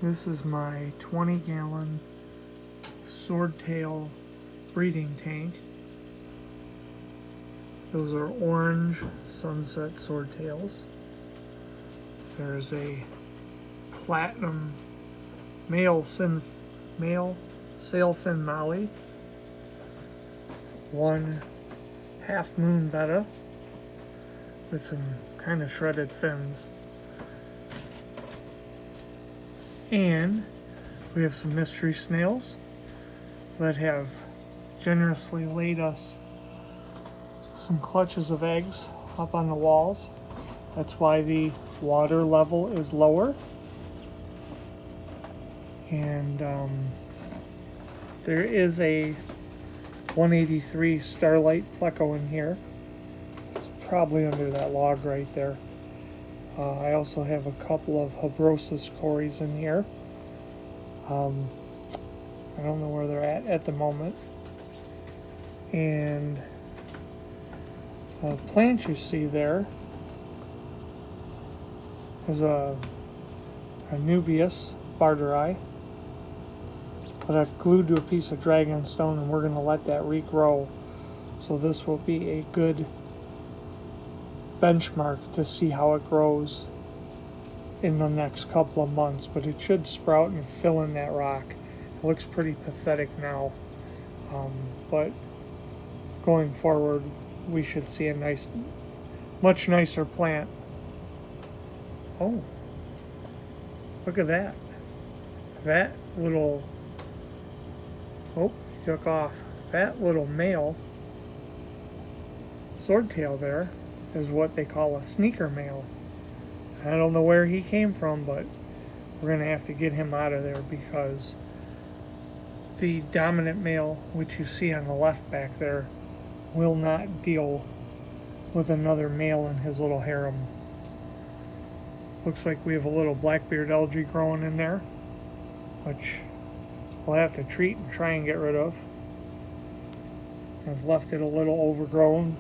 This is my 20-gallon swordtail breeding tank. Those are orange Sunset Swordtails. There's a platinum male sailfin molly, one half moon betta with some kind of shredded fins, and we have some mystery snails that have generously laid us some clutches of eggs up on the walls. That's why the water level is lower. And there is a 183 Starlight Pleco in here. It's probably under that log right there. I also have a couple of Habrosus cories in here. I don't know where they're at the moment. And the plant you see there is a Nubius barteri that I've glued to a piece of dragonstone, and we're going to let that regrow. So this will be a good benchmark to see how it grows in the next couple of months, but it should sprout and fill in that rock. It looks pretty pathetic now, but going forward we should see a much nicer plant. Oh, look at that. That little, oh, he took off. That little male swordtail there is what they call a sneaker male. I don't know where he came from, but we're going to have to get him out of there because the dominant male, which you see on the left back there, will not deal with another male in his little harem. Looks like we have a little blackbeard algae growing in there, which we'll have to treat and try and get rid of. I've left it a little overgrown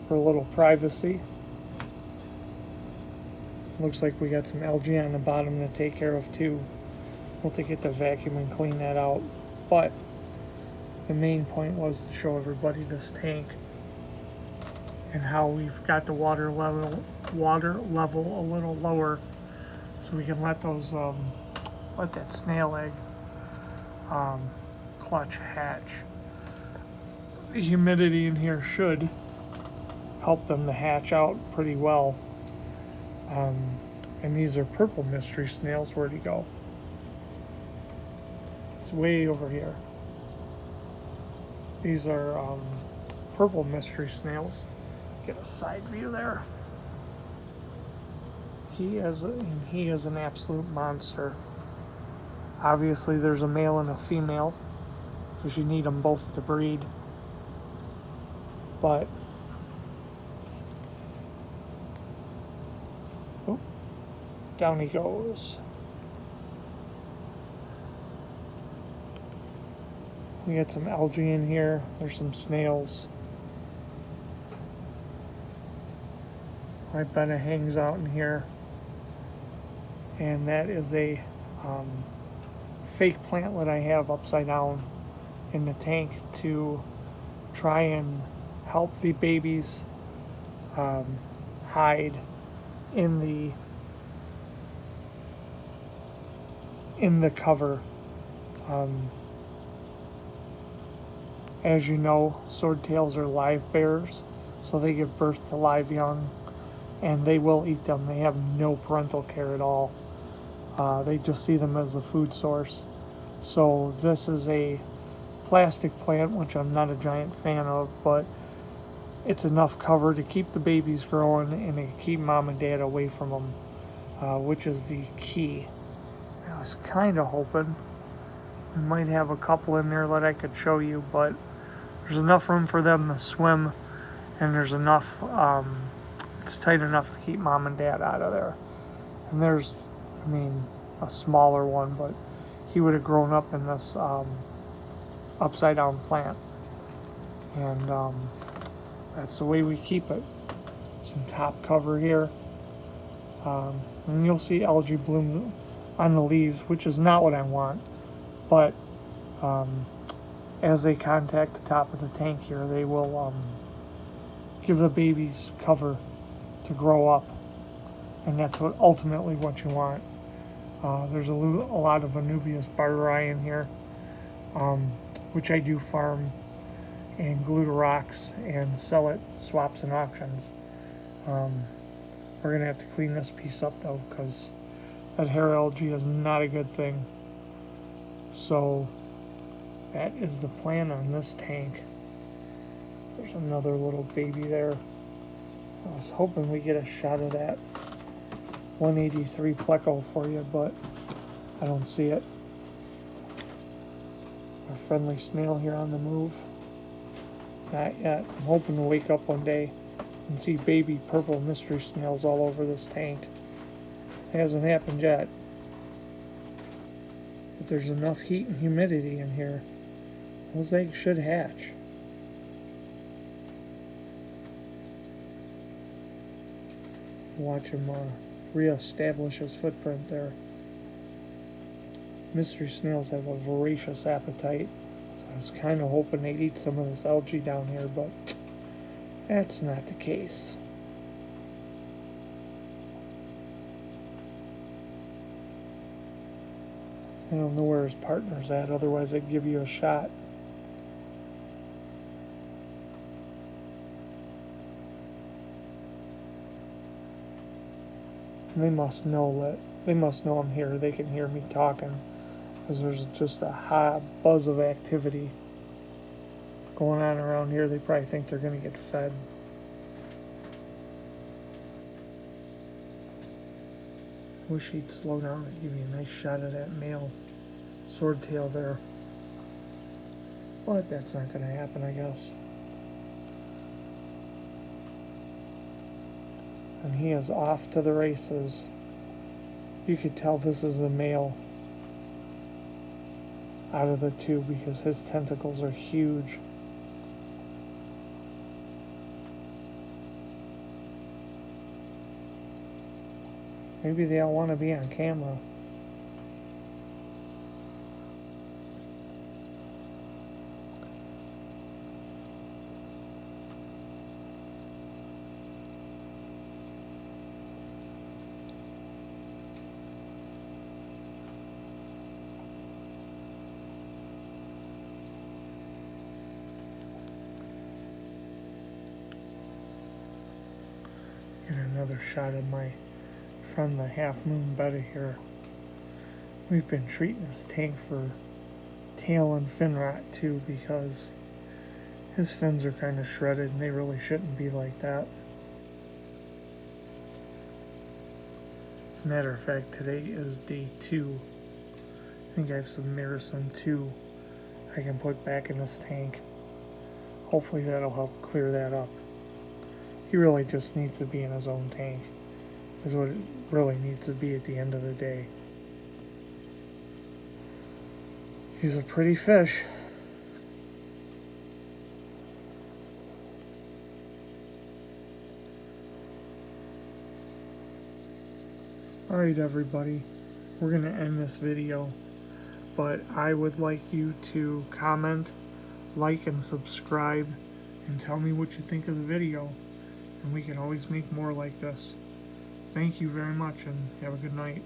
for a little privacy. Looks like we got some algae on the bottom to take care of too. We'll have to get the vacuum and clean that out. But the main point was to show everybody this tank and how we've got the water level a little lower, so we can let those let that snail egg clutch hatch. The humidity in here should help them to hatch out pretty well. And these are purple mystery snails. Where'd he go? It's way over here. These are purple mystery snails. Get a side view there. He is an absolute monster. Obviously there's a male and a female because you need them both to breed. But oh, down he goes. We got some algae in here. There's some snails. My Betta hangs out in here. And that is a fake plantlet I have upside down in the tank to try and help the babies hide in the cover. As you know, swordtails are live bearers, so they give birth to live young, and they will eat them. They have no parental care at all. They just see them as a food source. So this is a plastic plant, which I'm not a giant fan of, but it's enough cover to keep the babies growing and to keep mom and dad away from them, which is the key. I was kind of hoping we might have a couple in there that I could show you, but there's enough room for them to swim, and there's enough, it's tight enough to keep mom and dad out of there. And there's, a smaller one, but he would have grown up in this upside down plant. And that's the way we keep it. Some top cover here. And you'll see algae bloom on the leaves, which is not what I want. But as they contact the top of the tank here, they will give the babies cover to grow up, and that's what ultimately what you want. There's a lot of Anubias barteri in here, which I do farm and glue to rocks and sell at swaps and auctions. We're gonna have to clean this piece up though, because that hair algae is not a good thing. So that is the plan on this tank. There's another little baby there. I was hoping we get a shot of that 183 pleco for you, but I don't see it. A friendly snail here on the move. Not yet. I'm hoping to wake up one day and see baby purple mystery snails all over this tank. It hasn't happened yet. If there's enough heat and humidity in here, those eggs should hatch. Watch him reestablish his footprint there. Mystery snails have a voracious appetite, so I was kind of hoping they'd eat some of this algae down here, but that's not the case. I don't know where his partner's at, otherwise I'd give you a shot. And they must know I'm here. They can hear me talking, because there's just a high buzz of activity going on around here. They probably think they're going to get fed. Wish he'd slow down and give me a nice shot of that male swordtail there. But that's not going to happen, I guess. And he is off to the races. You could tell this is the male out of the two because his tentacles are huge. Maybe they all want to be on camera. Get another shot of my friend the half moon Betta here. We've been treating this tank for tail and fin rot too, because his fins are kind of shredded and they really shouldn't be like that. As a matter of fact, today is day 2. I think I have some Maricin 2 I can put back in this tank. Hopefully that'll help clear that up. He really just needs to be in his own tank, is what it really needs to be at the end of the day. He's a pretty fish. Alright everybody, we're going to end this video, but I would like you to comment, like, and subscribe, and tell me what you think of the video, and we can always make more like this. Thank you very much, and have a good night.